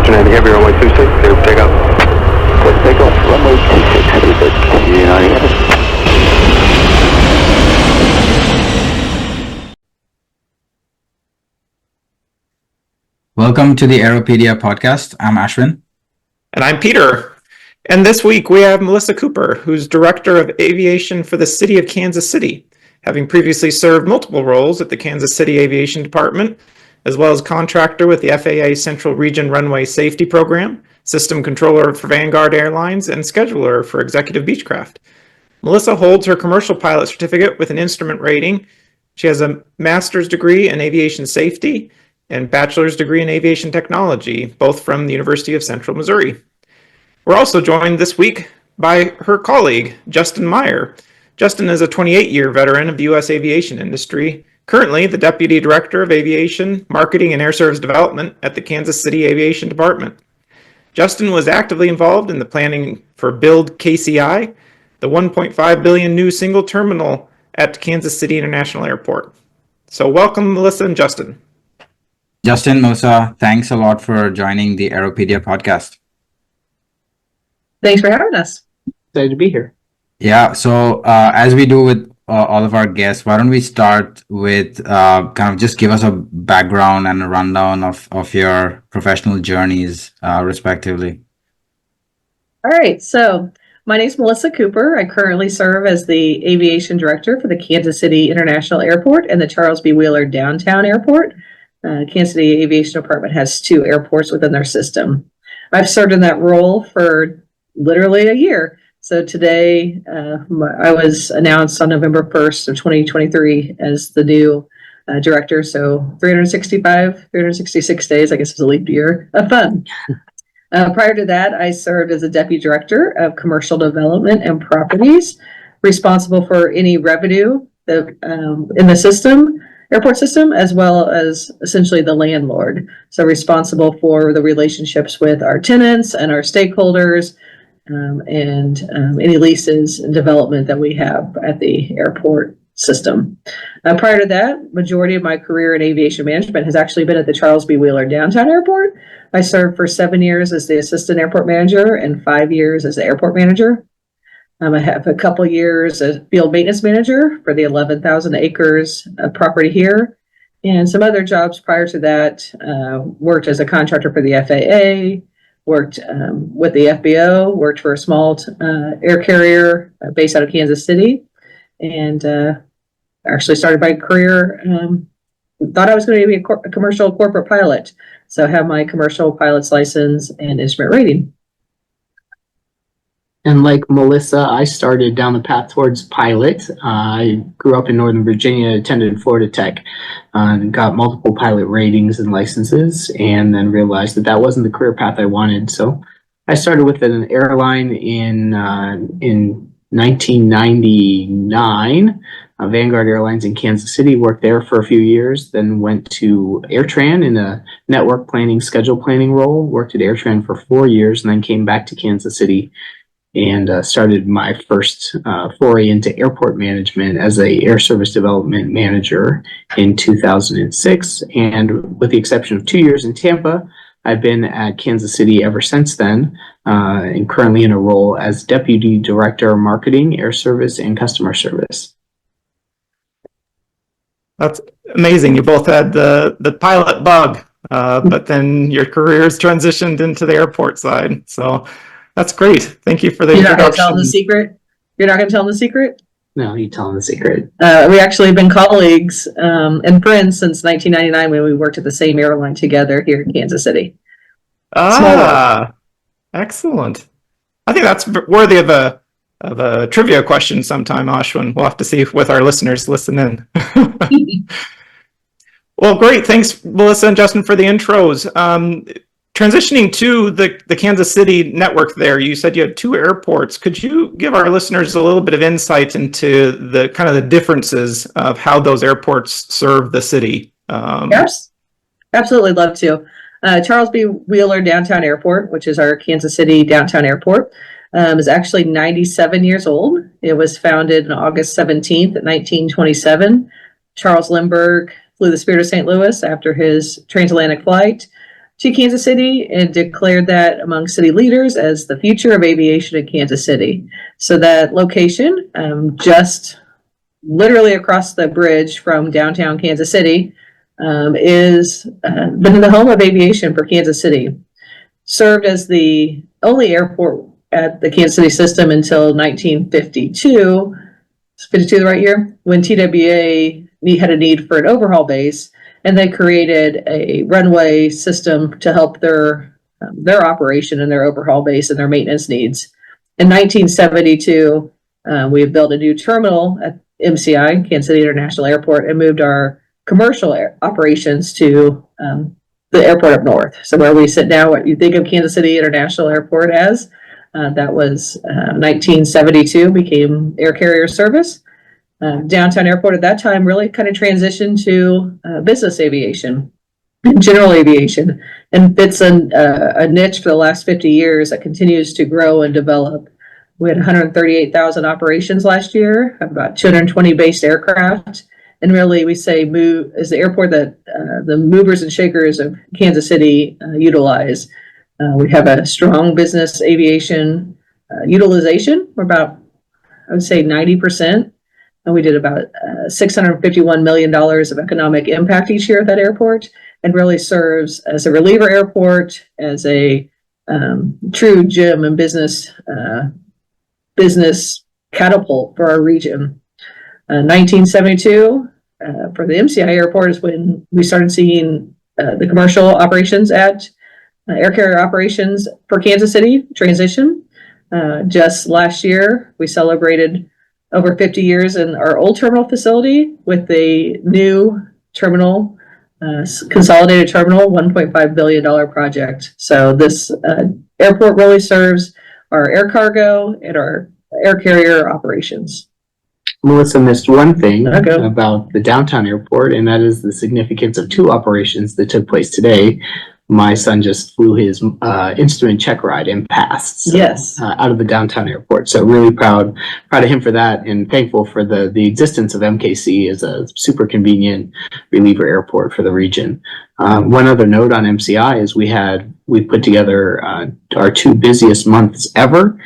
Houston Heavy Heavy, runway 26, clear for takeoff. Clear takeoff, runway 26, Heavy Heavy, United Heavy. Welcome to the Aeropedia Podcast. I'm Ashwin. And I'm Peeter. And this week we have Melissa Cooper, who's Director of Aviation for the City of Kansas City, having previously served multiple roles at the Kansas City Aviation Department, as well as contractor with the FAA Central Region Runway Safety Program, System Controller for Vanguard Airlines, and Scheduler for Executive Beechcraft. Melissa holds her commercial pilot certificate with an instrument rating. She has a master's degree in aviation safety and bachelor's degree in aviation technology, both from the University of Central Missouri. We're also joined this week by her colleague, Justin Meyer. Justin is a 28-year veteran of the U.S. aviation industry, currently the Deputy Director of Aviation, Marketing, and Air Service Development at the Kansas City Aviation Department. Justin was actively involved in the planning for Build KCI, the $1.5 billion new single terminal at Kansas City International Airport. So welcome, Melissa and Justin. Justin, Melissa, thanks a lot for joining the Aeropedia Podcast. Thanks for having us. Excited to be here. Yeah, so as we do with all of our guests, why don't we start with kind of just give us a background and a rundown of your professional journeys, respectively. All right, so my name is Melissa Cooper. I currently serve as the Aviation Director for the Kansas City International Airport and the Charles B. Wheeler Downtown Airport. Kansas City Aviation Department has 2 airports within their system. I've served in that role for literally a year. So today, I was announced on November 1st of 2023 as the new director. So 366 days, I guess it was a leap year of fun. Prior to that, I served as a Deputy Director of Commercial Development and Properties, responsible for any revenue that, in the system, airport system, as well as essentially the landlord. So responsible for the relationships with our tenants and our stakeholders, and any leases and development that we have at the airport system. Prior to that, majority of my career in aviation management has actually been at the Charles B. Wheeler Downtown Airport. I served for 7 years as the Assistant Airport Manager and 5 years as the Airport Manager. I have a couple years as Field Maintenance Manager for the 11,000 acres of property here, and some other jobs prior to that. Worked as a contractor for the FAA, worked with the FBO, worked for a small air carrier based out of Kansas City, and actually started my career, thought I was going to be a commercial corporate pilot. So I have my commercial pilot's license and instrument rating. And like Melissa, I started down the path towards pilot. I grew up in Northern Virginia, attended Florida Tech, got multiple pilot ratings and licenses, and then realized that wasn't the career path I wanted. So I started with an airline in 1999, Vanguard Airlines in Kansas City, worked there for a few years, then went to AirTran in a network planning, schedule planning role, worked at AirTran for 4 years, and then came back to Kansas City and started my first foray into airport management as a air service development manager in 2006. And with the exception of 2 years in Tampa, I've been at Kansas City ever since then, and currently in a role as Deputy Director of Marketing, Air Service, and Customer Service. That's amazing. You both had the pilot bug, but then your careers transitioned into the airport side. So that's great. Thank you for the introduction. You're not going to tell them the secret? You're not going to tell them the secret? No, you tell them the secret. We actually have been colleagues and friends since 1999 when we worked at the same airline together here in Kansas City. Excellent. I think that's worthy of a trivia question sometime, Ashwin. We'll have to see with our listeners listen in. Well, great. Thanks, Melissa and Justin, for the intros. Transitioning to the Kansas City network there, you said you had 2 airports. Could you give our listeners a little bit of insight into the kind of the differences of how those airports serve the city? Yes, absolutely love to. Charles B. Wheeler Downtown Airport, which is our Kansas City downtown airport, is actually 97 years old. It was founded on August 17th, 1927. Charles Lindbergh flew the Spirit of St. Louis after his transatlantic flight. to Kansas City and declared that among city leaders as the future of aviation in Kansas City. So that location, just literally across the bridge from downtown Kansas City, is been the home of aviation for Kansas City. Served as the only airport at the Kansas City system until 1952. Is 52 the right year? When TWA had a need for an overhaul base, and they created a runway system to help their operation and their overhaul base and their maintenance needs. In 1972, we built a new terminal at MCI, Kansas City International Airport, and moved our commercial operations to the airport up north. So where we sit now, what you think of Kansas City International Airport as, that was 1972, became air carrier service. Downtown airport at that time really kind of transitioned to business aviation, general aviation, and fits a niche for the last 50 years that continues to grow and develop. We had 138,000 operations last year, about 220 based aircraft, and really we say move is the airport that the movers and shakers of Kansas City utilize. We have a strong business aviation utilization. We're about, I would say, 90%. And we did about $651 million of economic impact each year at that airport, and really serves as a reliever airport, as a true gym and business catapult for our region. 1972, for the MCI airport is when we started seeing the commercial operations at air carrier operations for Kansas City transition. Just last year, we celebrated over 50 years in our old terminal facility with the new terminal, consolidated terminal, $1.5 billion project. So this airport really serves our air cargo and our air carrier operations. Melissa missed one thing Okay. about the downtown airport, and that is the significance of two operations that took place today. My son just flew his instrument check ride and passed. So, Yes. out of the downtown airport. So really proud of him for that, and thankful for the existence of MKC as a super convenient reliever airport for the region. One other note on MCI is we put together our two busiest months ever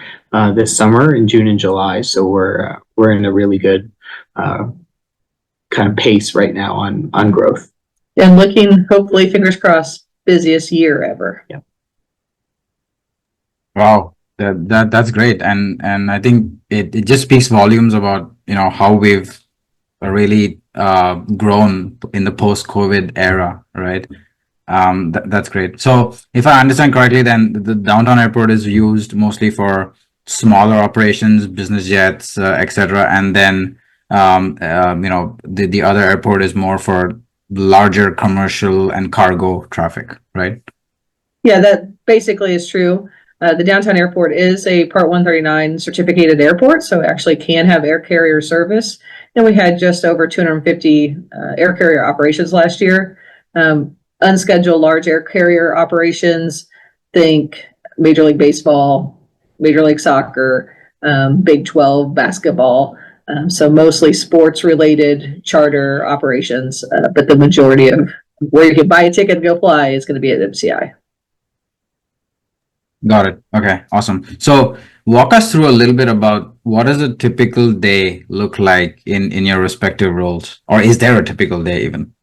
this summer in June and July. So we're in a really good kind of pace right now on growth. And looking, hopefully, fingers crossed, busiest year ever. Yep. Wow, that's great, and I think it just speaks volumes about how we've really grown in the post-COVID era, right? That's great. So if I understand correctly, then the downtown airport is used mostly for smaller operations, business jets, etc., and then the other airport is more for larger commercial and cargo traffic, right? Yeah, that basically is true. The downtown airport is a Part 139 certificated airport, so it actually can have air carrier service. And we had just over 250 air carrier operations last year. Unscheduled large air carrier operations, think Major League Baseball, Major League Soccer, Big 12 basketball. So mostly sports related charter operations, but the majority of where you can buy a ticket and go fly is going to be at MCI. Got it. Okay, awesome. So walk us through a little bit about what does a typical day look like in your respective roles, or is there a typical day even?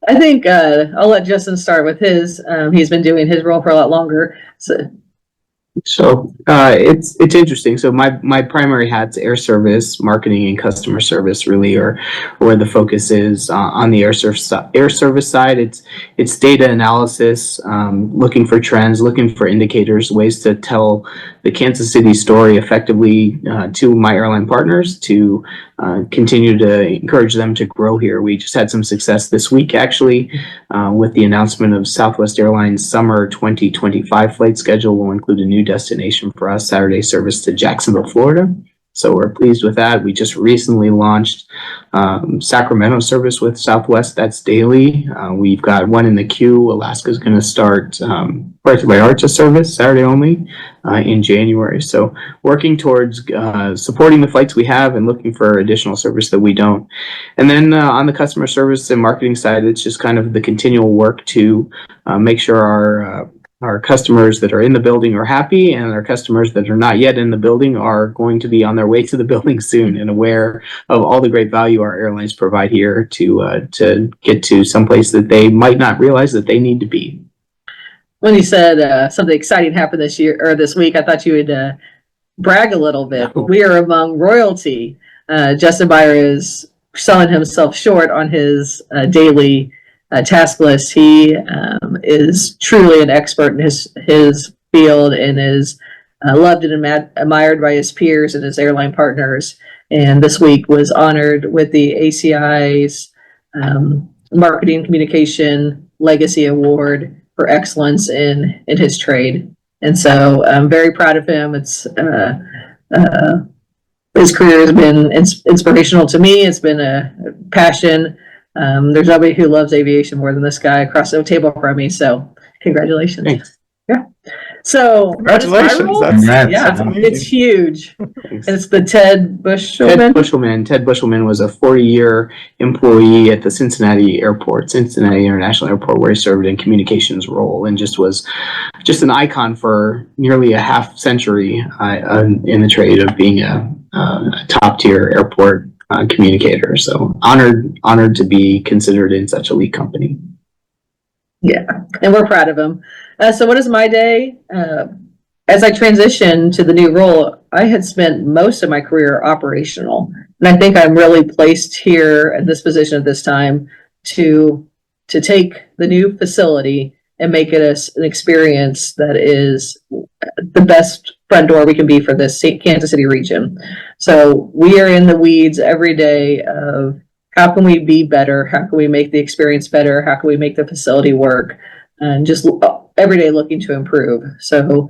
I think I'll let Justin start with his. He's been doing his role for a lot longer. So it's interesting. So my primary hats, air service, marketing, and customer service, really are where the focus is. On the air service side, it's data analysis, looking for trends, looking for indicators, ways to tell the Kansas City story effectively to my airline partners, to continue to encourage them to grow here. We just had some success this week, actually, with the announcement of Southwest Airlines summer 2025 flight schedule will include a new destination for us, Saturday service to Jacksonville, Florida. So we're pleased with that. We just recently launched Sacramento service with Southwest. That's daily. We've got one in the queue. Alaska's going to start Puerto Vallarta service Saturday only in January. So working towards supporting the flights we have and looking for additional service that we don't. And then on the customer service and marketing side, it's just kind of the continual work to make sure our customers that are in the building are happy, and our customers that are not yet in the building are going to be on their way to the building soon and aware of all the great value our airlines provide here to get to someplace that they might not realize that they need to be. When you said something exciting happened this year or this week, I thought you would brag a little bit. No. We are among royalty. Justin Meyer is selling himself short on his daily task list. He is truly an expert in his field and is loved and admired by his peers and his airline partners. And this week was honored with the ACI's Marketing Communication Legacy Award for excellence in his trade. And so I'm very proud of him. It's his career has been inspirational to me. It's been a passion. There's nobody who loves aviation more than this guy across the table from me. So congratulations. Thanks. Yeah. So Congratulations. That's amazing. it's huge. And it's the Ted Bushelman. Ted Bushelman was a 40-year employee at the Cincinnati International Airport, where he served in communications role and was an icon for nearly a half century in the trade of being a top-tier airport communicator. So honored to be considered in such a elite company. Yeah, and we're proud of him. So what is my day? As I transitioned to the new role, I had spent most of my career operational. And I think I'm really placed here at this position at this time to take the new facility and make it an experience that is the best front door we can be for this Kansas City region. So we are in the weeds every day of how can we be better? How can we make the experience better? How can we make the facility work? And just every day looking to improve. So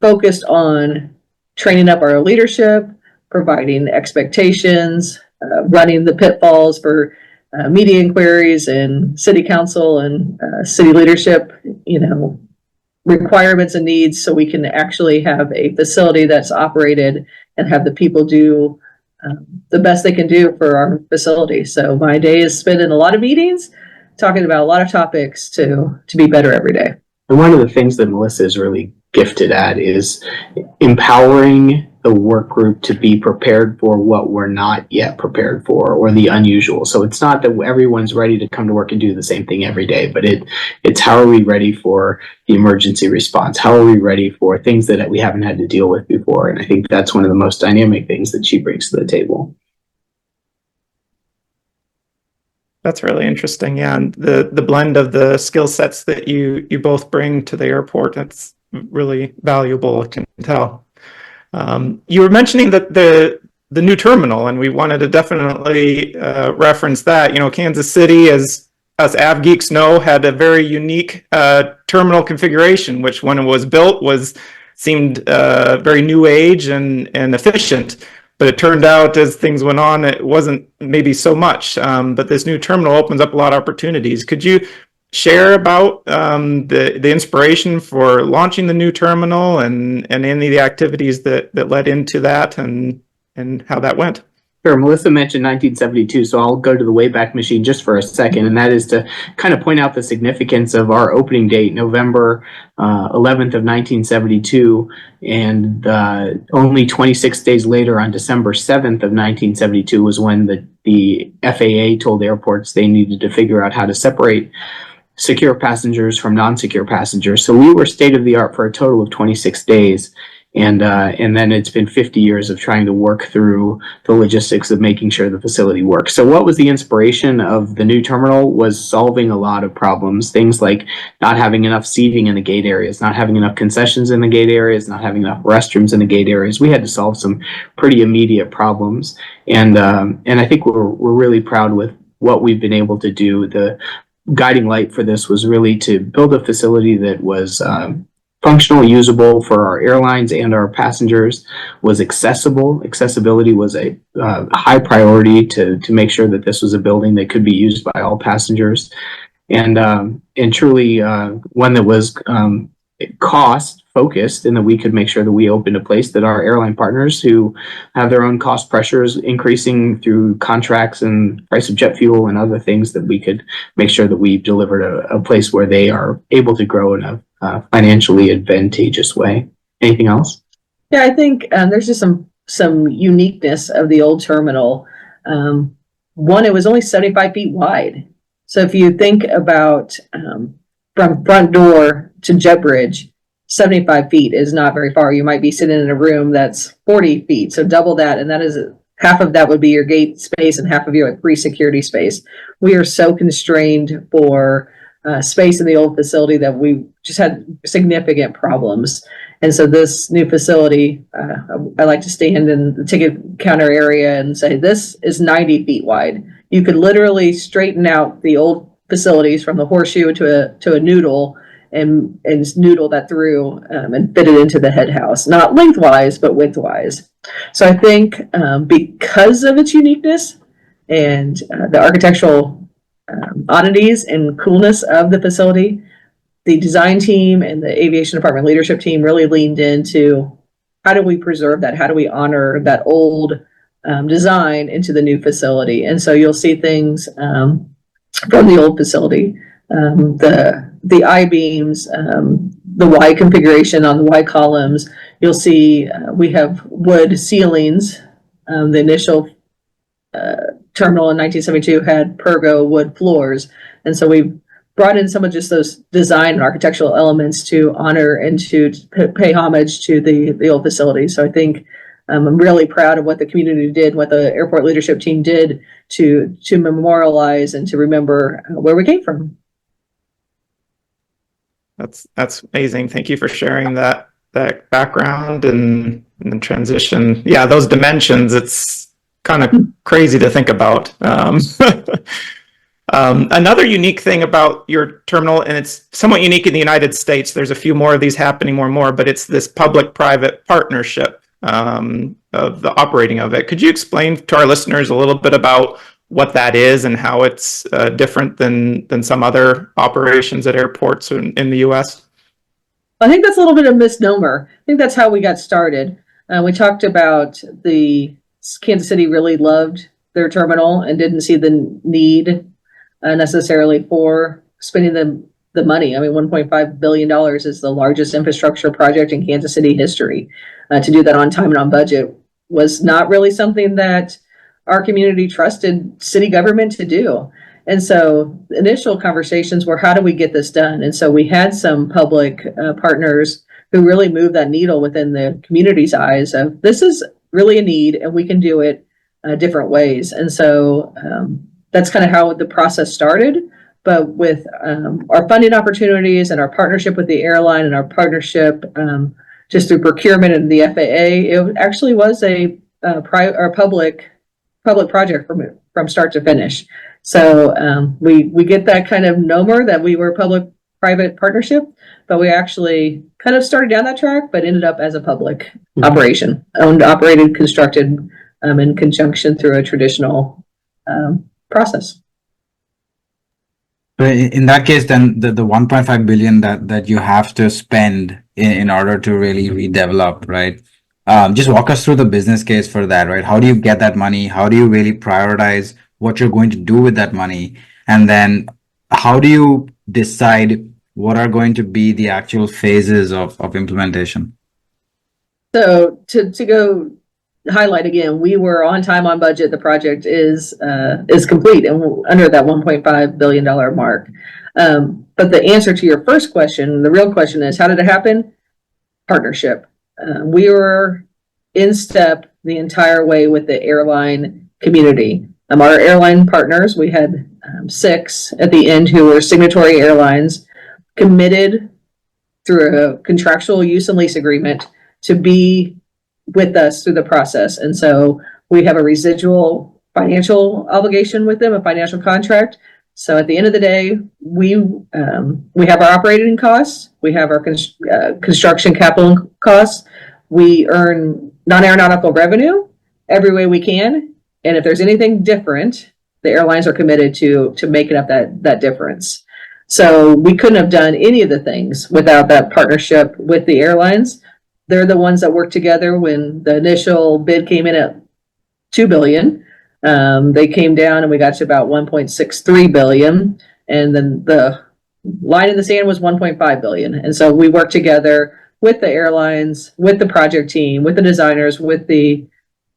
focused on training up our leadership, providing expectations, running the pitfalls for media inquiries and city council and city leadership, requirements and needs, so we can actually have a facility that's operated and have the people do the best they can do for our facility. So my day is spent in a lot of meetings, talking about a lot of topics to be better every day. And one of the things that Melissa is really gifted at is empowering the work group to be prepared for what we're not yet prepared for, or the unusual. So it's not that everyone's ready to come to work and do the same thing every day, but it's how are we ready for the emergency response? How are we ready for things that we haven't had to deal with before? And I think that's one of the most dynamic things that she brings to the table. That's really interesting. Yeah, and the blend of the skill sets that you both bring to the airport, that's really valuable, I can tell. You were mentioning that the new terminal, and we wanted to definitely reference that. Kansas City, as us AvGeeks know, had a very unique terminal configuration, which when it was built seemed very new age and efficient. But it turned out as things went on, it wasn't maybe so much. But this new terminal opens up a lot of opportunities. Could you share about the inspiration for launching the new terminal and any of the activities that led into that and how that went? Sure. Melissa mentioned 1972, so I'll go to the Wayback Machine just for a second, and that is to kind of point out the significance of our opening date, November 11th of 1972, and only 26 days later, on December 7th of 1972, was when the FAA told airports they needed to figure out how to separate secure passengers from non-secure passengers. So we were state of the art for a total of 26 days. And then it's been 50 years of trying to work through the logistics of making sure the facility works. So what was the inspiration of the new terminal was solving a lot of problems. Things like not having enough seating in the gate areas, not having enough concessions in the gate areas, not having enough restrooms in the gate areas. We had to solve some pretty immediate problems. And I think we're really proud with what we've been able to do. The guiding light for this was really to build a facility that was functional, usable for our airlines and our passengers, was accessible. Accessibility was a high priority to make sure that this was a building that could be used by all passengers, and truly one that was cost focused, and that we could make sure that we opened a place that our airline partners, who have their own cost pressures increasing through contracts and price of jet fuel and other things, that we could make sure that we delivered a place where they are able to grow in a financially advantageous way. Anything else? Yeah, I think there's just some uniqueness of the old terminal. One, it was only 75 feet wide. So if you think about from front door to jet bridge, 75 feet is not very far. You might be sitting in a room that's 40 feet. So double that. And that is half of that would be your gate space and half of your free security space. We are so constrained for space in the old facility that we just had significant problems. And so this new facility, I like to stand in the ticket counter area and say, this is 90 feet wide. You could literally straighten out the old facilities from the horseshoe to a noodle and noodle that through and fit it into the head house, not lengthwise, but widthwise. So I think because of its uniqueness and the architectural oddities and coolness of the facility, the design team and the aviation department leadership team really leaned into how do we preserve that? How do we honor that old design into the new facility? And so you'll see things from the old facility, the I-beams, the Y configuration on the Y columns. You'll see we have wood ceilings. The initial terminal in 1972 had Pergo wood floors. And so we brought in some of just those design and architectural elements to honor and to pay homage to the old facility. So I think I'm really proud of what the community did, what the airport leadership team did to memorialize and to remember where we came from. That's amazing. Thank you for sharing that background and the transition. Yeah, those dimensions, it's kind of crazy to think about. Another unique thing about your terminal, and it's somewhat unique in the United States, there's a few more of these happening more and more, but it's this public-private partnership of the operating of it. Could you explain to our listeners a little bit about what that is and how it's different than some other operations at airports in the U.S.? I think that's a little bit of a misnomer. I think that's how we got started. We talked about the Kansas City really loved their terminal and didn't see the need necessarily for spending the money. I mean, $1.5 billion is the largest infrastructure project in Kansas City history. To do that on time and on budget was not really something that our community trusted city government to do. And so the initial conversations were, how do we get this done? And so we had some public partners who really moved that needle within the community's eyes of, this is really a need and we can do it different ways. And so that's kind of how the process started. But with our funding opportunities and our partnership with the airline and our partnership just through procurement and the FAA, it actually was a public project from start to finish. So we get that kind of nomer that we were public-private partnership, but we actually kind of started down that track, but ended up as a public operation, owned, operated, constructed in conjunction through a traditional process. In that case, then the 1.5 billion that you have to spend in order to really redevelop, right? Just walk us through the business case for that, right? How do you get that money? How do you really prioritize what you're going to do with that money? And then how do you decide what are going to be the actual phases of implementation? So to go highlight again, we were on time, on budget. The project is complete and we're under that $1.5 billion mark. But the answer to your first question, the real question is, how did it happen? Partnership. We were in step the entire way with the airline community. Our airline partners, we had 6 at the end who were signatory airlines, committed through a contractual use and lease agreement to be with us through the process. And so we have a residual financial obligation with them, a financial contract So at the end of the day, we have our operating costs, we have our construction capital costs, we earn non-aeronautical revenue every way we can, and if there's anything different, the airlines are committed to making up that difference. So we couldn't have done any of the things without that partnership with the airlines. They're the ones that worked together when the initial bid came in at $2 billion. They came down and we got to about 1.63 billion, and then the line in the sand was 1.5 billion. And so we worked together with the airlines, with the project team, with the designers, with the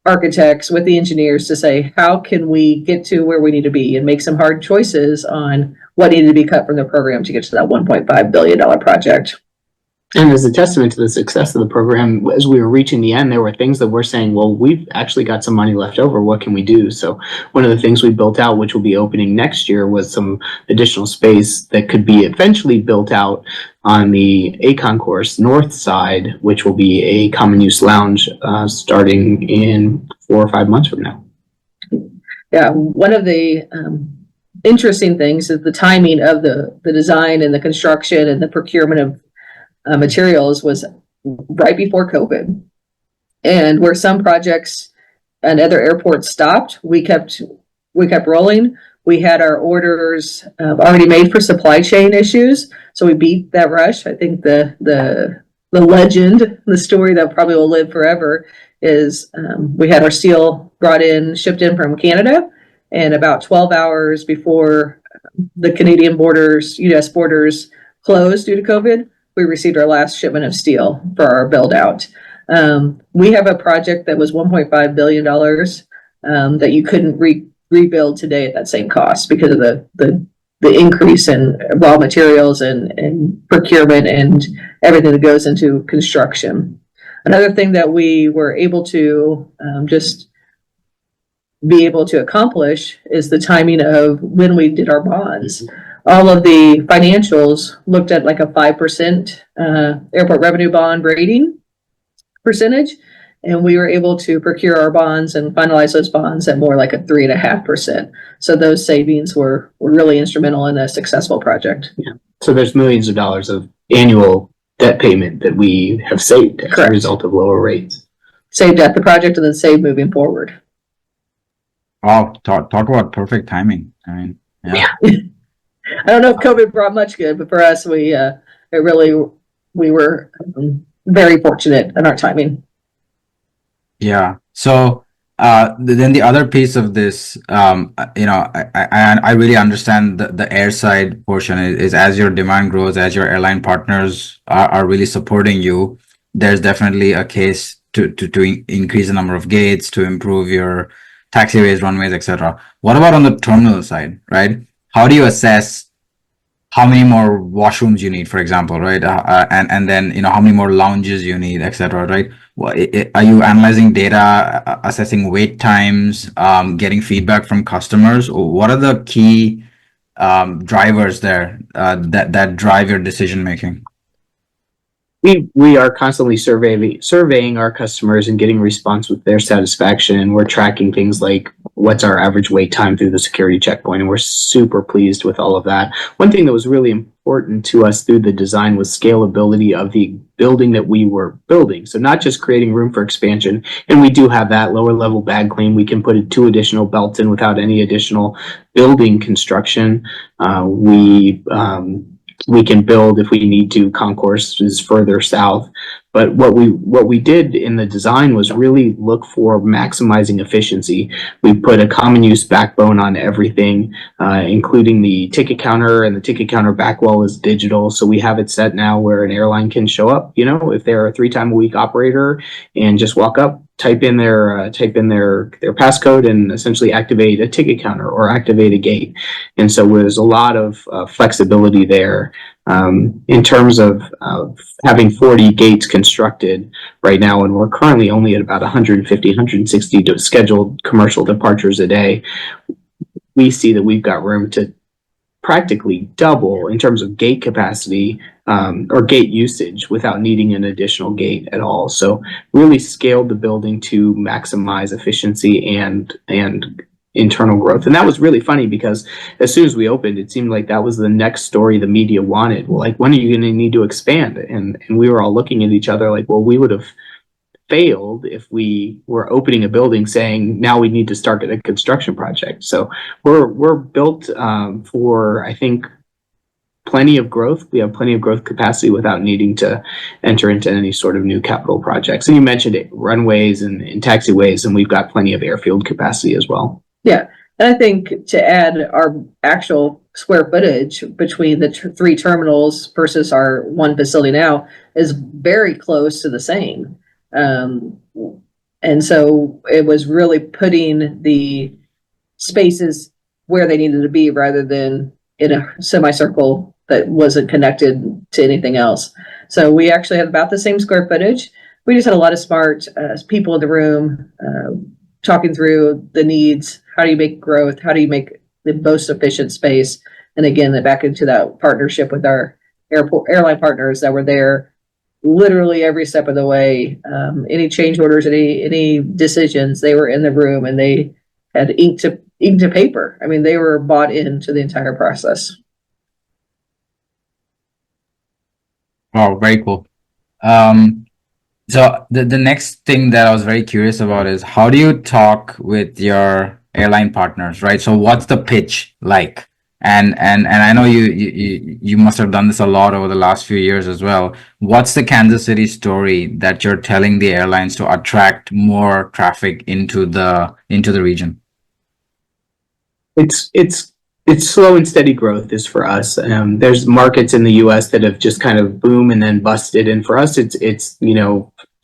architects, with the engineers to say, how can we get to where we need to be, and make some hard choices on what needed to be cut from the program to get to that $1.5 billion project. And as a testament to the success of the program, as we were reaching the end, there were things that we're saying, well, we've actually got some money left over. What can we do? So one of the things we built out, which will be opening next year, was some additional space that could be eventually built out on the A Concourse north side, which will be a common use lounge starting in 4 or 5 months from now. Yeah, one of the interesting things is the timing of the design and the construction and the procurement of materials was right before COVID. And where some projects and other airports stopped, we kept rolling. We had our orders already made for supply chain issues, so we beat that rush. I think the legend, the story that probably will live forever is we had our steel shipped in from Canada, and about 12 hours before the Canadian borders, US borders closed due to COVID, we received our last shipment of steel for our build out. We have a project that was $1.5 billion that you couldn't rebuild today at that same cost because of the increase in raw materials and procurement and everything that goes into construction. Another thing that we were able to just be able to accomplish is the timing of when we did our bonds. All of the financials looked at like a 5% airport revenue bond rating percentage, and we were able to procure our bonds and finalize those bonds at more like a 3.5%. So those savings were really instrumental in a successful project. Yeah. So there's millions of dollars of annual debt payment that we have saved as a result of lower rates. Saved at the project and then saved moving forward. Oh, talk about perfect timing. I mean, yeah. I don't know if COVID brought much good, but for us, we were very fortunate in our timing. Yeah. So then the other piece of this, I really understand the airside portion is as your demand grows, as your airline partners are really supporting you, there's definitely a case to increase the number of gates, to improve your taxiways, runways, etc. What about on the terminal side, right? How do you assess how many more washrooms you need, for example, right? And then, how many more lounges you need, etc., right? Are you analyzing data, assessing wait times, getting feedback from customers? What are the key drivers there that drive your decision making? We are constantly surveying our customers and getting response with their satisfaction. And we're tracking things like what's our average wait time through the security checkpoint. And we're super pleased with all of that. One thing that was really important to us through the design was scalability of the building that we were building. So not just creating room for expansion. And we do have that lower level bag claim. We can put 2 additional belts in without any additional building construction. We can build, if we need to, concourses further south. But what we did in the design was really look for maximizing efficiency. We put a common use backbone on everything, including the ticket counter, and the ticket counter back wall is digital. So we have it set now where an airline can show up, if they're a 3-time-a-week operator, and just walk up, type in their passcode, and essentially activate a ticket counter or activate a gate. And so there's a lot of flexibility there. In terms of having 40 gates constructed right now, and we're currently only at about 150, 160 scheduled commercial departures a day, we see that we've got room to practically double in terms of gate capacity or gate usage without needing an additional gate at all. So really scaled the building to maximize efficiency and internal growth. And that was really funny because as soon as we opened, it seemed like that was the next story the media wanted. Well, like, when are you going to need to expand? And we were all looking at each other like, well, we would have failed if we were opening a building saying now we need to start a construction project. So we're built for, I think, plenty of growth. We have plenty of growth capacity without needing to enter into any sort of new capital projects. And you mentioned it, runways and taxiways, and we've got plenty of airfield capacity as well. Yeah. And I think to add, our actual square footage between the three terminals versus our one facility now is very close to the same. And so it was really putting the spaces where they needed to be rather than in a semicircle that wasn't connected to anything else. So we actually had about the same square footage. We just had a lot of smart people in the room talking through the needs. How do you make growth? How do you make the most efficient space? And again, back into that partnership with our airline partners that were there literally every step of the way. Any change orders, any decisions, they were in the room and they had ink to paper. I mean, they were bought into the entire process. Oh, very cool. So the next thing that I was very curious about is, how do you talk with your airline partners, right? So what's the pitch like? And I know you must have done this a lot over the last few years as well. What's the Kansas City story that you're telling the airlines to attract more traffic into the region? It's slow and steady growth is for us. There's markets in the U.S. that have just kind of boom and then busted, and for us, it's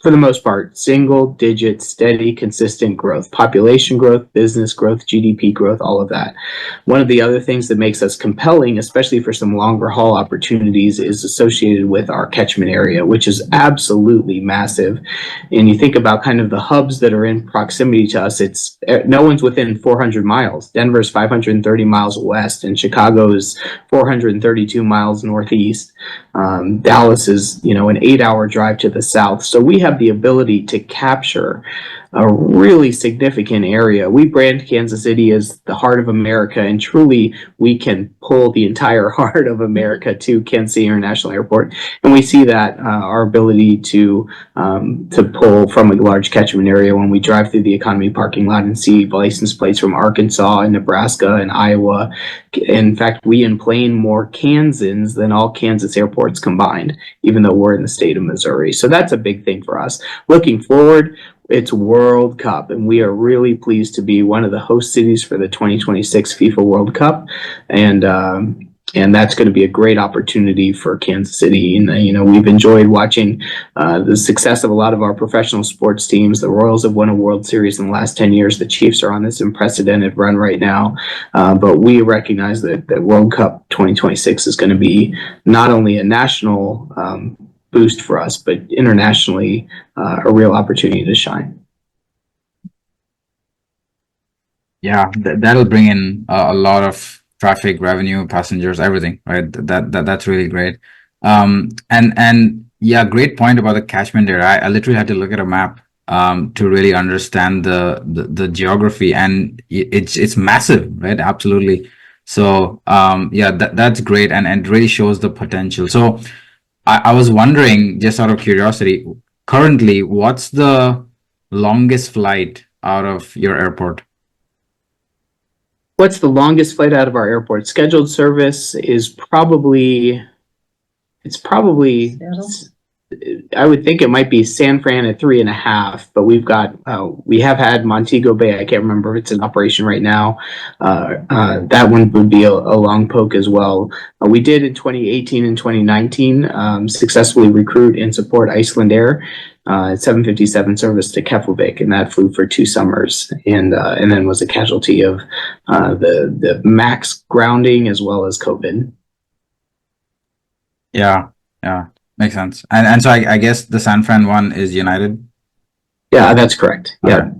for the most part, single digit, steady, consistent growth, population growth, business growth, GDP growth, all of that. One of the other things that makes us compelling, especially for some longer haul opportunities, is associated with our catchment area, which is absolutely massive. And you think about kind of the hubs that are in proximity to us, no one's within 400 miles. Denver's 530 miles west, and Chicago is 432 miles northeast. Dallas is, an 8-hour drive to the south. So we have the ability to capture a really significant area. We brand Kansas City as the heart of America, and truly we can pull the entire heart of America to Kansas City International Airport. And we see that our ability to pull from a large catchment area when we drive through the economy parking lot and see license plates from Arkansas and Nebraska and Iowa. In fact, we enplane more Kansans than all Kansas airports combined, even though we're in the state of Missouri. So that's a big thing for us. Looking forward, it's World Cup, and we are really pleased to be one of the host cities for the 2026 FIFA World Cup, and that's going to be a great opportunity for Kansas City. And we've enjoyed watching the success of a lot of our professional sports teams. The Royals have won a World Series in the last 10 years. The Chiefs are on this unprecedented run right now, but we recognize that World Cup 2026 is going to be not only a national boost for us, but internationally a real opportunity to shine. Yeah, that'll bring in a lot of traffic, revenue, passengers, everything, right? That's really great. And yeah, great point about the catchment area. I literally had to look at a map to really understand the geography, and it's massive, right? Absolutely. So yeah, that's great, and it really shows the potential. So I was wondering, just out of curiosity, currently, what's the longest flight out of your airport? What's the longest flight out of our airport? Scheduled service is probably, Seattle? I would think it might be San Fran at 3.5, but we have had Montego Bay. I can't remember if it's in operation right now. That one would be a long poke as well. We did in 2018 and 2019 successfully recruit and support Iceland Air. 757 service to Keflavik, and that flew for 2 summers, and then was a casualty of the MAX grounding as well as COVID. Yeah, makes sense. And so I guess the San Fran one is United. Yeah, that's correct. Yeah. Okay.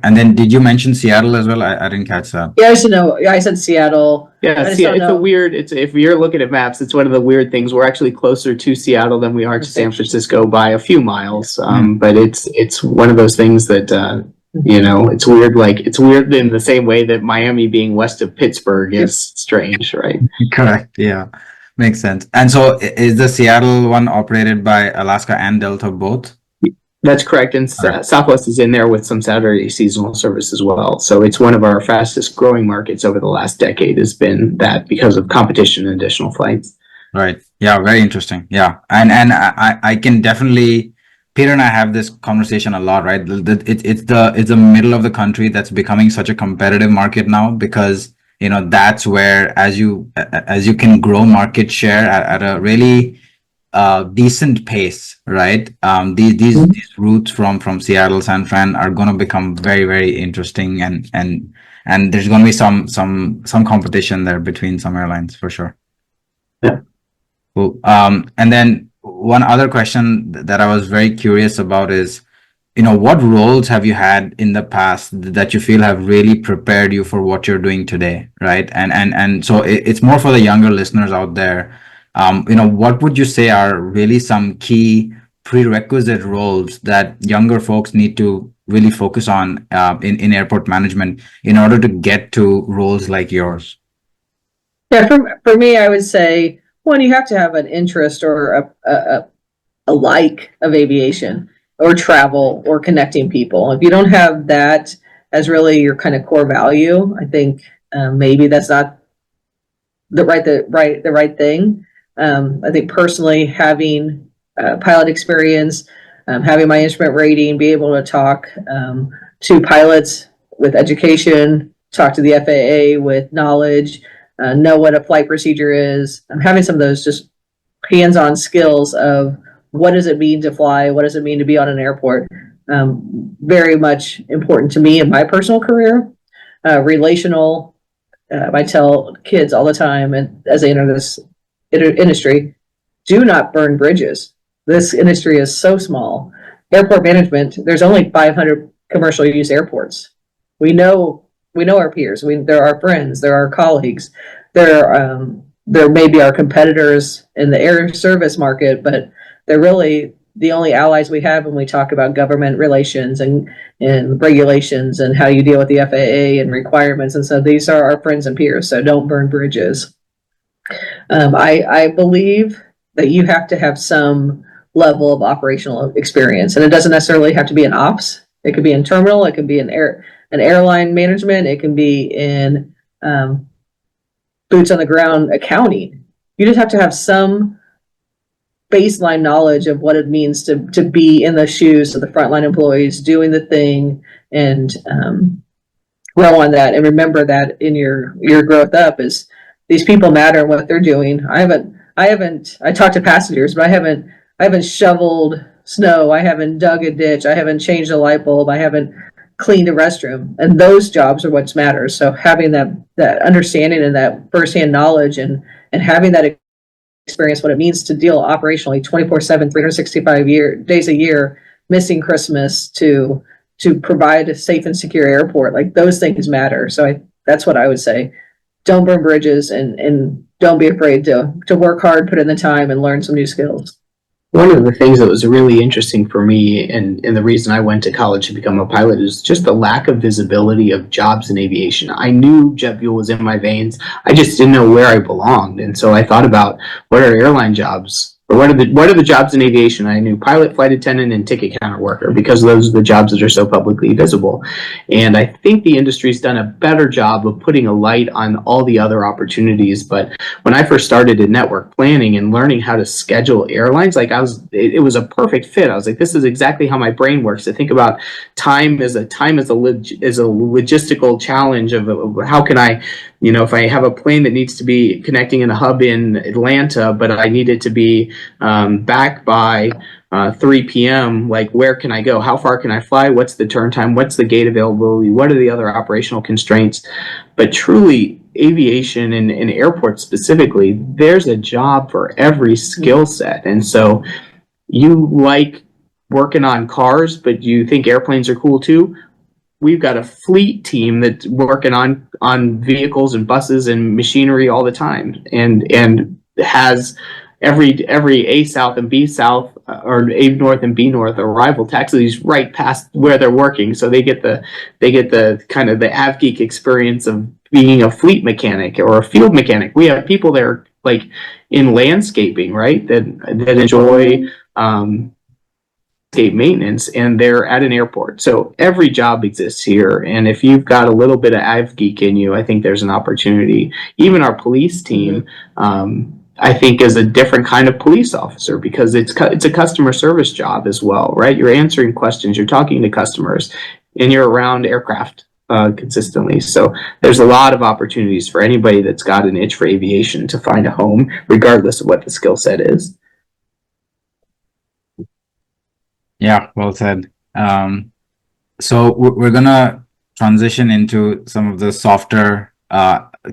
And then did you mention Seattle as well? I didn't catch that. Yeah, I said Seattle. Yeah, it's if you're looking at maps, it's one of the weird things. We're actually closer to Seattle than we are to San Francisco by a few miles. But it's one of those things that You know, it's weird. Like it's weird in the same way that Miami being west of Pittsburgh is strange, right? Correct. Yeah. Makes sense. And so is the Seattle one operated by Alaska and Delta both? That's correct. And Southwest is in there with some Saturday seasonal service as well. So it's one of our fastest growing markets over the last decade has been that because of competition and additional flights. Right. Yeah. Very interesting. Yeah. And I can definitely, Peter and I have this conversation a lot, right? It's the middle of the country that's becoming such a competitive market now because, you know, that's where as you can grow market share at a really decent pace, right? These routes from Seattle, San Fran are going to become very, very interesting, and there's going to be some competition there between some airlines for sure. Yeah. Cool. And then one other question that I was very curious about is, you know, what roles have you had in the past that you feel have really prepared you for what you're doing today, right? And so it's more for the younger listeners out there. You know, what would you say are really some key prerequisite roles that younger folks need to really focus on in airport management in order to get to roles like yours? Yeah, for me, I would say, one, you have to have an interest or a like of aviation or travel or connecting people. If you don't have that as really your kind of core value, I think maybe that's not the right thing. I think personally, having pilot experience, having my instrument rating, be able to talk to pilots with education, talk to the FAA with knowledge, know what a flight procedure is. Having some of those just hands-on skills of what does it mean to fly, what does it mean to be on an airport, very much important to me in my personal career. Relational, I tell kids all the time, and as they enter this industry, do not burn bridges. This industry is so small. Airport management, there's only 500 commercial use airports. We know our peers. They're our friends. They're our colleagues. They're maybe our competitors in the air service market, but they're really the only allies we have when we talk about government relations and regulations and how you deal with the FAA and requirements. And so these are our friends and peers. So don't burn bridges. I believe that you have to have some level of operational experience, and it doesn't necessarily have to be in ops. It could be in terminal. It could be in airline management. It can be in boots on the ground accounting. You just have to have some baseline knowledge of what it means to be in the shoes of the frontline employees doing the thing, and grow on that. And remember that in your growth up is these people matter what they're doing. I talked to passengers, but I haven't shoveled snow. I haven't dug a ditch. I haven't changed a light bulb. I haven't cleaned a restroom. And those jobs are what matters. So having that understanding and that firsthand knowledge and having that experience, what it means to deal operationally 24/7, 365 days a year, missing Christmas to provide a safe and secure airport, like those things matter. So that's what I would say. Don't burn bridges and don't be afraid to work hard, put in the time, and learn some new skills. One of the things that was really interesting for me and the reason I went to college to become a pilot is just the lack of visibility of jobs in aviation. I knew jet fuel was in my veins. I just didn't know where I belonged. And so I thought about what are airline jobs? Or what are the jobs in aviation? I knew pilot, flight attendant, and ticket counter worker because those are the jobs that are so publicly visible. And I think the industry's done a better job of putting a light on all the other opportunities. But when I first started in network planning and learning how to schedule airlines, like it was a perfect fit. I was like, this is exactly how my brain works. To think about time as a logistical challenge of how can I, you know, if I have a plane that needs to be connecting in a hub in Atlanta, but I need it to be back by 3 p.m., like where can I go? How far can I fly? What's the turn time? What's the gate availability? What are the other operational constraints? But truly, aviation and airports specifically, there's a job for every skill set. And so you like working on cars, but you think airplanes are cool too? We've got a fleet team that's working on vehicles and buses and machinery all the time and has every A South and B South or A North and B North arrival taxis right past where they're working, so they get the kind of the AvGeek experience of being a fleet mechanic or a field mechanic. We have people there like in landscaping, right, that enjoy landscape maintenance, and they're at an airport. So every job exists here, and if you've got a little bit of AvGeek in you, I think there's an opportunity. Even our police team, I think, is a different kind of police officer because it's a customer service job as well, right? You're answering questions, you're talking to customers, and you're around aircraft consistently. So there's a lot of opportunities for anybody that's got an itch for aviation to find a home, regardless of what the skill set is. Yeah, well said. So we're gonna transition into some of the softer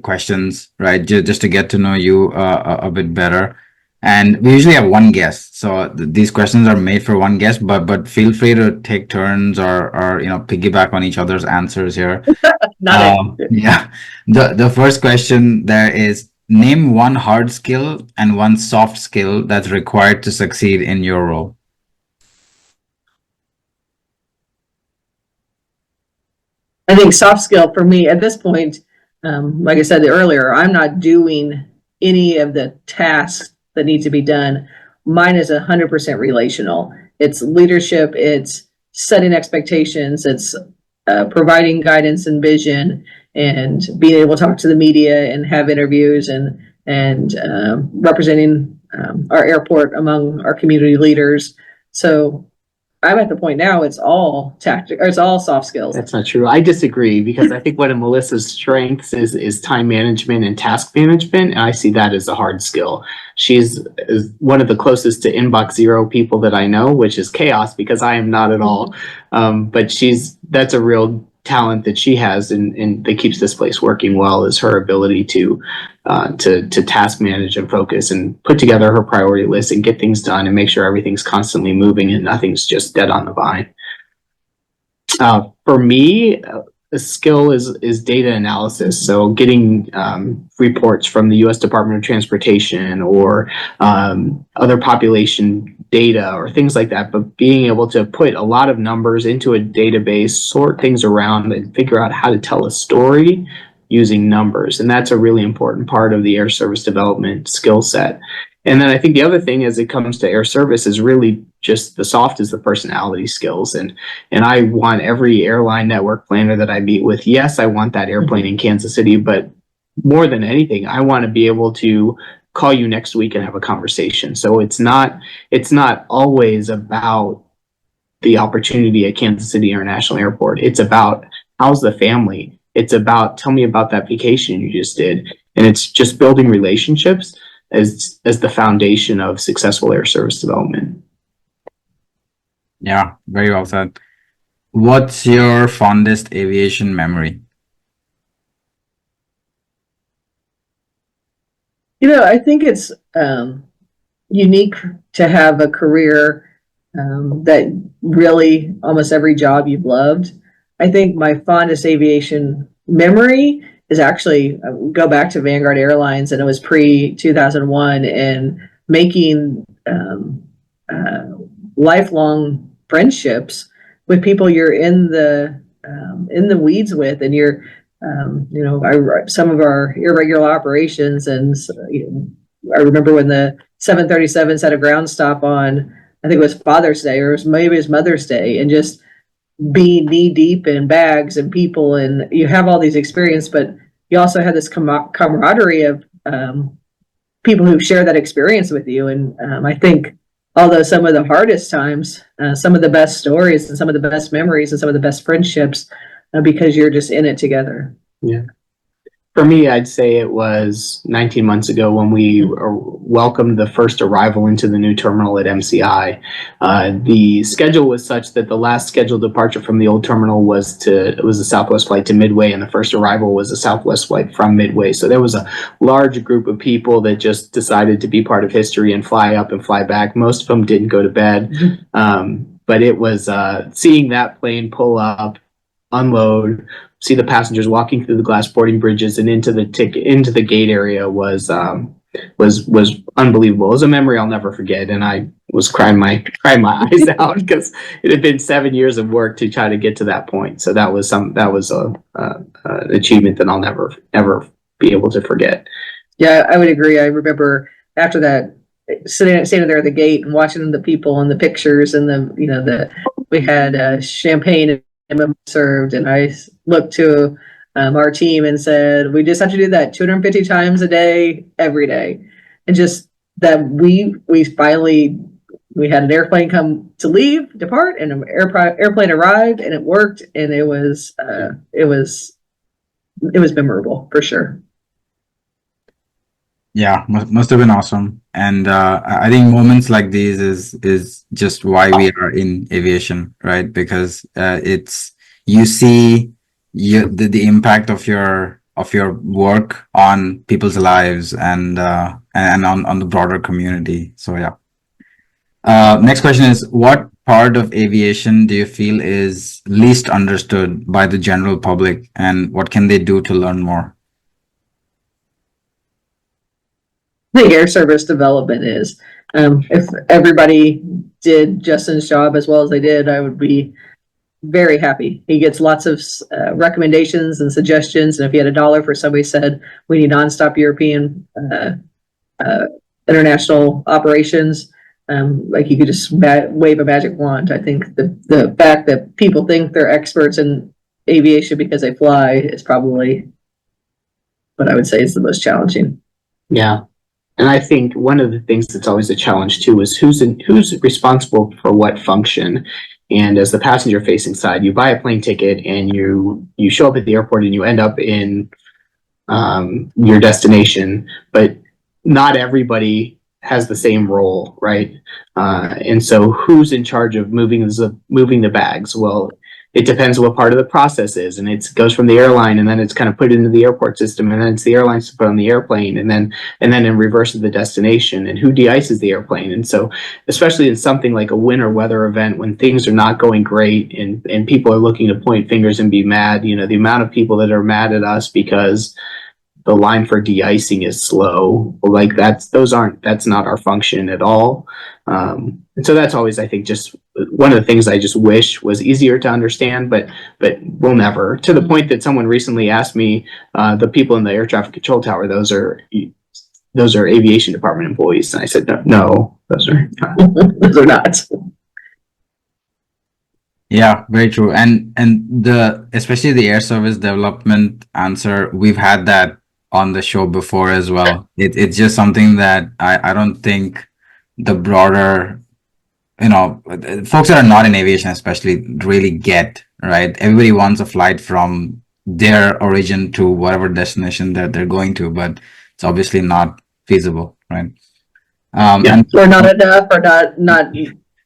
questions, right? Just to get to know you a bit better. And we usually have one guest, so these questions are made for one guest. But feel free to take turns or piggyback on each other's answers here. Yeah. The first question there is: name one hard skill and one soft skill that's required to succeed in your role. I think soft skill for me at this point, like I said earlier, I'm not doing any of the tasks that need to be done. Mine is 100% relational. It's leadership, it's setting expectations, it's providing guidance and vision, and being able to talk to the media and have interviews and representing our airport among our community leaders. So I'm at the point now, it's all tactic, or it's all soft skills. That's not true. I disagree, because I think one of Melissa's strengths is time management and task management, and I see that as a hard skill. She's one of the closest to inbox zero people that I know, which is chaos because I am not at all. But that's a real talent that she has, and that keeps this place working well, is her ability to task manage and focus and put together her priority list and get things done and make sure everything's constantly moving and nothing's just dead on the vine. For me, a skill is data analysis. So getting reports from the U.S. Department of Transportation or other population data or things like that, but being able to put a lot of numbers into a database, sort things around, and figure out how to tell a story using numbers. And that's a really important part of the air service development skill set. And then I think the other thing as it comes to air service is really just the soft is the personality skills. And I want every airline network planner that I meet with, yes, I want that airplane in Kansas City, but more than anything, I want to be able to call you next week and have a conversation. So it's not always about the opportunity at Kansas City International Airport. It's about how's the family. It's about tell me about that vacation you just did. And it's just building relationships as the foundation of successful air service development. Yeah, very well said. What's your fondest aviation memory? I think it's unique to have a career that really almost every job you've loved. I think my fondest aviation memory is actually go back to Vanguard Airlines, and it was pre-2001, and making lifelong friendships with people you're in the weeds with, and you're some of our irregular operations, and I remember when the 737 had a ground stop on, I think it was Father's Day, or maybe it was Mother's Day, and just be knee deep in bags and people, and you have all these experiences, but you also have this camaraderie of people who share that experience with you. And I think although some of the hardest times, some of the best stories and some of the best memories and some of the best friendships, because you're just in it together. Yeah. For me, I'd say it was 19 months ago when we welcomed the first arrival into the new terminal at MCI. The schedule was such that the last scheduled departure from the old terminal was a Southwest flight to Midway, and the first arrival was a Southwest flight from Midway. So there was a large group of people that just decided to be part of history and fly up and fly back. Most of them didn't go to bed, but it was seeing that plane pull up, unload, see the passengers walking through the glass boarding bridges and into the gate area was was unbelievable. It was a memory I'll never forget, and I was crying my eyes out because it had been 7 years of work to try to get to that point. So that was an achievement that I'll never be able to forget. Yeah, I would agree. I remember after that, standing there at the gate and watching the people and the pictures and we had champagne and served, and I looked to our team and said, we just have to do that 250 times a day, every day. And just that we finally, we had an airplane come to depart, and an airplane arrived, and it worked, and it was memorable for sure. Yeah, must have been awesome. And I think moments like these is just why we are in aviation, right? Because it's, you see the impact of your work on people's lives and on the broader community. So yeah. Next question is, what part of aviation do you feel is least understood by the general public, and what can they do to learn more? The air service development is. If everybody did Justin's job as well as they did, I would be very happy. He gets lots of recommendations and suggestions, and if he had $1 for somebody said we need nonstop European international operations, like you could just wave a magic wand. I think the fact that people think they're experts in aviation because they fly is probably what I would say is the most challenging. Yeah. And I think one of the things that's always a challenge too is who's responsible for what function. And as the passenger facing side, you buy a plane ticket and you show up at the airport and you end up in your destination, but not everybody has the same role, right? And so who's in charge of moving the bags? Well, it depends what part of the process is, and it goes from the airline, and then it's kind of put into the airport system, and then it's the airlines to put on the airplane, and then in reverse to the destination, and who de-ices the airplane. And so, especially in something like a winter weather event, when things are not going great, and people are looking to point fingers and be mad, the amount of people that are mad at us because the line for de-icing is slow, like that's not our function at all. And so that's always, I think, just one of the things I just wish was easier to understand, but we'll never, to the point that someone recently asked me, the people in the air traffic control tower, those are aviation department employees. And I said, no, those are not. Yeah, very true. And especially the air service development answer, we've had that on the show before as well. It's just something that I don't think the broader, folks that are not in aviation especially really get, right? Everybody wants a flight from their origin to whatever destination that they're going to, but it's obviously not feasible, right? And or not enough, or not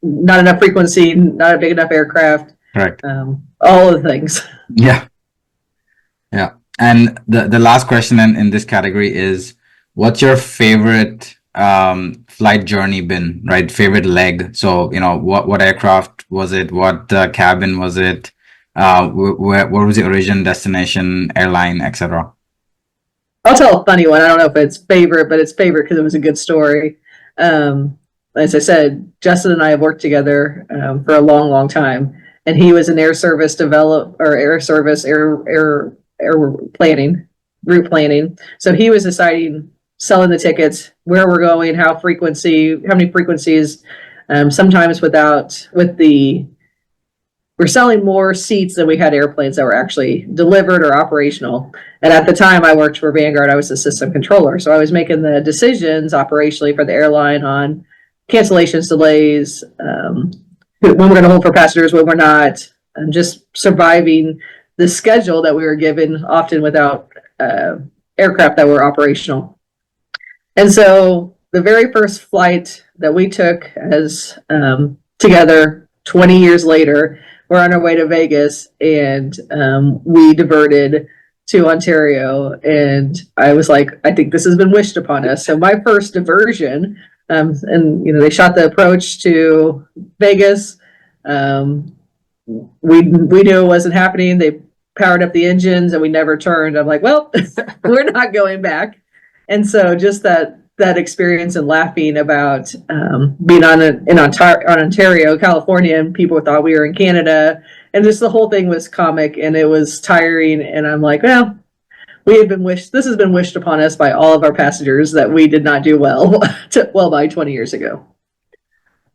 enough frequency, not a big enough aircraft. Correct. All of the things. Yeah. And the last question in this category is, what's your favorite flight journey been, right? Favorite leg. So, what aircraft was it? What cabin was it? Where was the origin, destination, airline, etc.? I'll tell a funny one. I don't know if it's favorite, but it's favorite because it was a good story. As I said, Justin and I have worked together for a long, long time, and he was an air service route planning. So he was deciding, selling the tickets, where we're going, how many frequencies. Sometimes we're selling more seats than we had airplanes that were actually delivered or operational. And at the time I worked for Vanguard, I was the system controller. So I was making the decisions operationally for the airline on cancellations, delays, when we're going to hold for passengers, when we're not, and just surviving the schedule that we were given, often without aircraft that were operational. And so the very first flight that we took as together 20 years later, we're on our way to Vegas, and we diverted to Ontario, and I was like, I think this has been wished upon us. So my first diversion, and they shot the approach to Vegas. We knew it wasn't happening. They powered up the engines and we never turned. I'm like, well, we're not going back. And so just that that experience and laughing about being in Ontario, California, and people thought we were in Canada, and just the whole thing was comic and it was tiring. And I'm like, well, this has been wished upon us by all of our passengers that we did not do well by 20 years ago.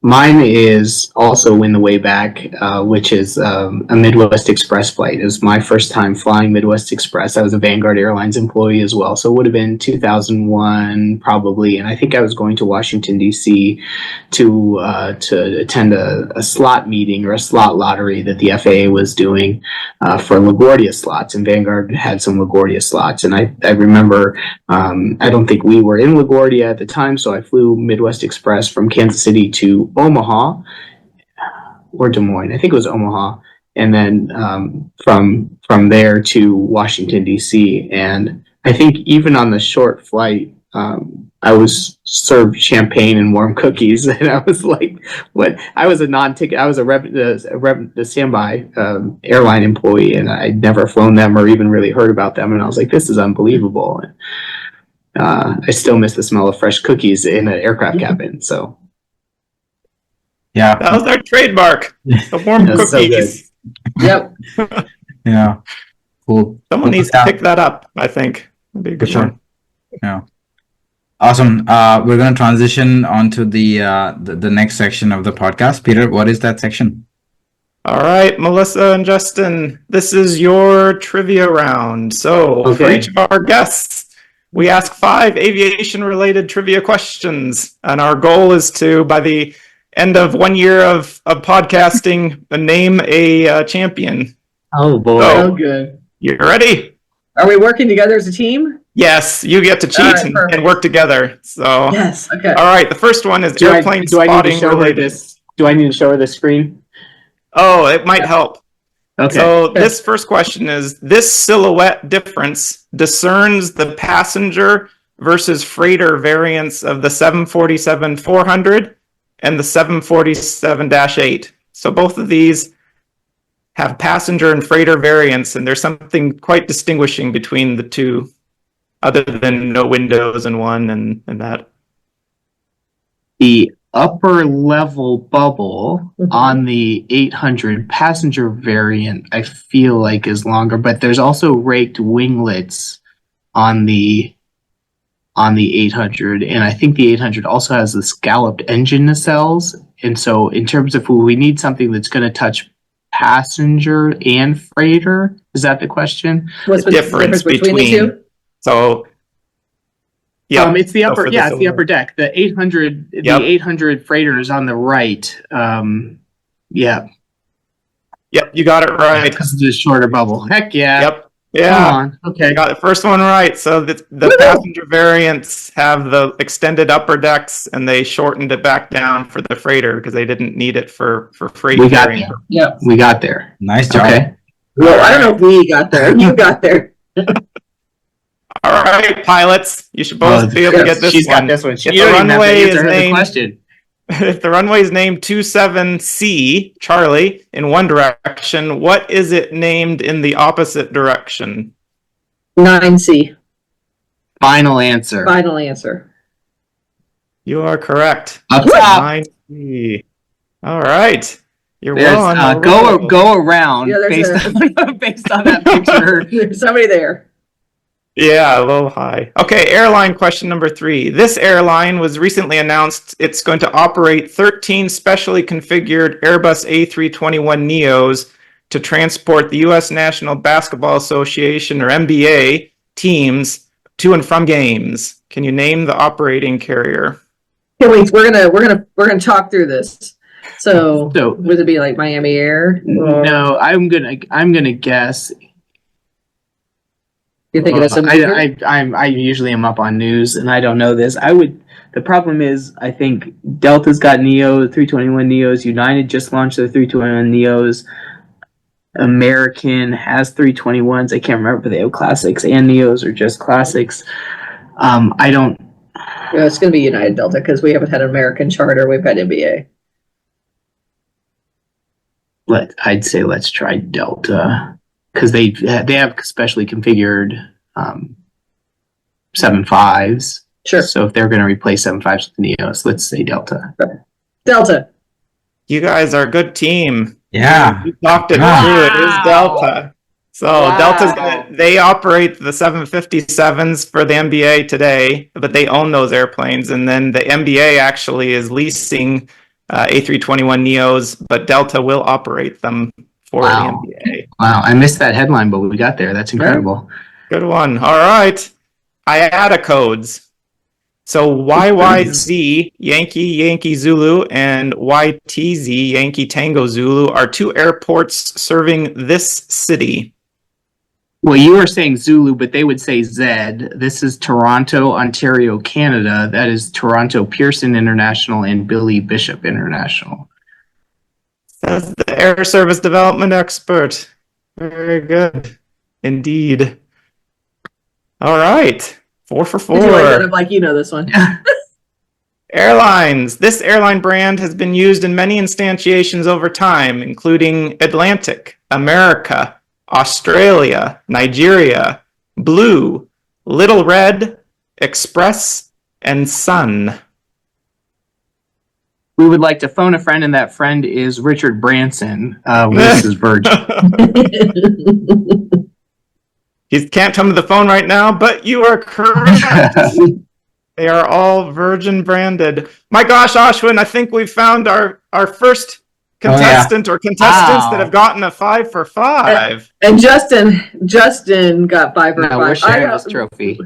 Mine is also In the Way Back, which is a Midwest Express flight. It was my first time flying Midwest Express. I was a Vanguard Airlines employee as well, so it would have been 2001 probably, and I think I was going to Washington, D.C. to attend a slot meeting or a slot lottery that the FAA was doing for LaGuardia slots, and Vanguard had some LaGuardia slots, and I remember, I don't think we were in LaGuardia at the time, so I flew Midwest Express from Kansas City to Omaha or Des Moines. I think it was Omaha, and then from there to Washington, D.C. And I think even on the short flight, I was served champagne and warm cookies, and I was like, "What?" I was a non-ticket. I was the standby airline employee, and I'd never flown them or even really heard about them. And I was like, "This is unbelievable." And, I still miss the smell of fresh cookies in an aircraft cabin. So. Yeah. That was our trademark. The warm That's so cookies. Yep. Yeah. Cool. Someone needs to pick that up, I think. That'd be a good one. Yeah. Awesome. We're going to transition onto the next section of the podcast. Peter, what is that section? All right, Melissa and Justin, this is your trivia round. So for each of our guests, we ask 5 aviation-related trivia questions, and our goal is to, by the end of 1 year of podcasting, name a champion. Oh boy! So, good. You ready? Are we working together as a team? Yes, you get to cheat and work together. So yes, okay. All right, the first one is airplane spotting related. Do I need to show her the screen? Oh, it might help. Okay. So this first question is: this silhouette difference discerns the passenger versus freighter variants of the 747-400 and the 747-8. So both of these have passenger and freighter variants, and there's something quite distinguishing between the two, other than no windows in one and that. The upper level bubble on the 800 passenger variant, I feel like, is longer, but there's also raked winglets on the 800, and I think the 800 also has the scalloped engine nacelles. And so in terms of we need something that's going to touch passenger and freighter, is that the question? What's the difference between the two? So yeah, it's the upper it's the upper deck. The 800 the 800 freighter is on the right. Yep, you got it right. Because of the shorter bubble. Heck yeah. Yep. Yeah. Come on. Okay. You got the first one right. So the passenger variants have the extended upper decks, and they shortened it back down for the freighter because they didn't need it for freight. We got there. Yep. We got there. Nice job. Okay. Well, I don't know if we got there. You got there. All right, pilots. You should both be able to get this She's one. got this one. If the runway is named, if the runway is named 27C, Charlie, in one direction, what is it named in the opposite direction? 9C. Final answer. Final answer. You are correct. Up top. 9C. All right. You're There's, well on go around based on that picture. There's somebody there. Yeah, a little high. Okay, airline question number 3. This airline was recently announced it's going to operate 13 specially configured Airbus A321neos to transport the U.S. National Basketball Association, or NBA, teams to and from games. Can you name the operating carrier? Okay, wait, we're gonna talk through this. So would it be like Miami Air? No, I'm gonna guess. You're thinking of some I usually am up on news, and I don't know this. The problem is, I think Delta's got Neo, 321 Neos. United just launched their 321 Neos. American has 321s. I can't remember if they have classics and Neos or just classics. I don't. Yeah, it's going to be United Delta because we haven't had an American charter. We've had NBA. I'd say let's try Delta. Because they have specially configured 75s. Sure. So if they're going to replace 75s with Neos, let's say Delta. Delta. You guys are a good team. Yeah. You talked it Wow. through. It is Delta. So Wow. Delta's they operate the 757s for the NBA today, but they own those airplanes. And then the NBA actually is leasing A321 Neos, but Delta will operate them for Wow. the NBA. Wow, I missed that headline, but we got there. That's incredible. Good one. All right. IATA codes. So YYZ, Yankee, Yankee Zulu, and YTZ, Yankee Tango Zulu, are two airports serving this city. Well, you were saying Zulu, but they would say Z. This is Toronto, Ontario, Canada. That is Toronto Pearson International and Billy Bishop International. That's the air service development expert. Very good. Indeed. All right. 4 for 4. I'm like, you know this one. Airlines. This airline brand has been used in many instantiations over time, including Atlantic, America, Australia, Nigeria, Blue, Little Red, Express, and Sun. We would like to phone a friend, and that friend is Richard Branson. This is Virgin. He can't come to the phone right now, but you are correct. They are all Virgin branded. My gosh, Ashwin, I think we've found our first contestant or contestants that have gotten a 5 for 5. And Justin got 5 for 5. No, we're sharing this trophy.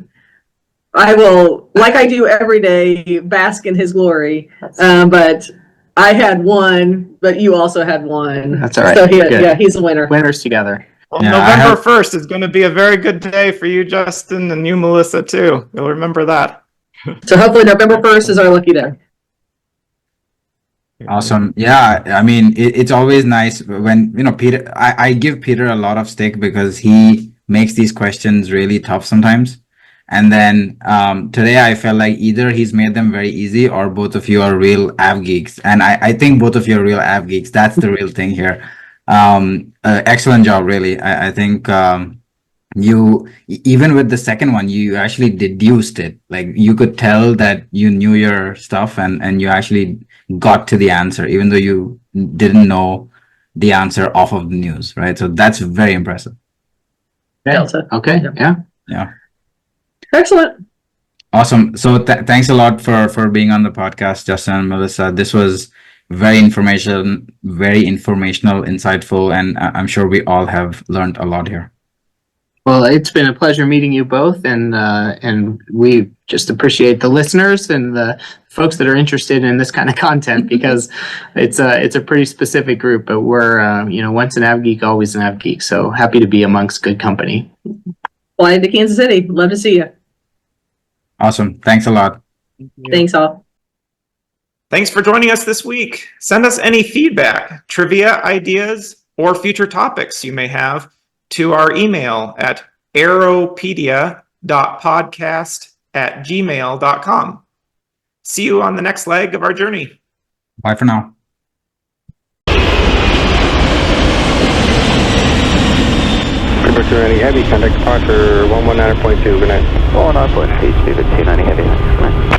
I will, like I do every day, bask in his glory. But I had 1, but you also had 1. That's all right. So Good. he's a winner. Winners together. Well, Yeah, November 1st is going to be a very good day for you, Justin, and you, Melissa, too. You'll remember that. So hopefully November 1st is our lucky day. Awesome. Yeah, I mean, it's always nice when, Peter, I give Peter a lot of stick because he makes these questions really tough sometimes. And then today I felt like either he's made them very easy or both of you are real AvGeeks. And I think both of you are real AvGeeks. That's the real thing here. Excellent job, really. I think you, even with the second one, you actually deduced it. Like you could tell that you knew your stuff and you actually got to the answer, even though you didn't know the answer off of the news, right? So that's very impressive. Delta. Okay. Yeah. Excellent. Awesome. So thanks a lot for being on the podcast, Justin and Melissa. This was very informational, insightful, and I'm sure we all have learned a lot here. Well, it's been a pleasure meeting you both, and we just appreciate the listeners and the folks that are interested in this kind of content because it's a pretty specific group. But we're once an AvGeek, always an AvGeek. So happy to be amongst good company. Flying to Kansas City. Love to see you. Awesome. Thanks a lot. Thanks all. Thanks for joining us this week. Send us any feedback, trivia ideas, or future topics you may have to our email at aeropedia.podcast@gmail.com. See you on the next leg of our journey. Bye for now. Departure any heavy, contact departure 119.2, good night. 119.2, speed 290 heavy, thanks, good night.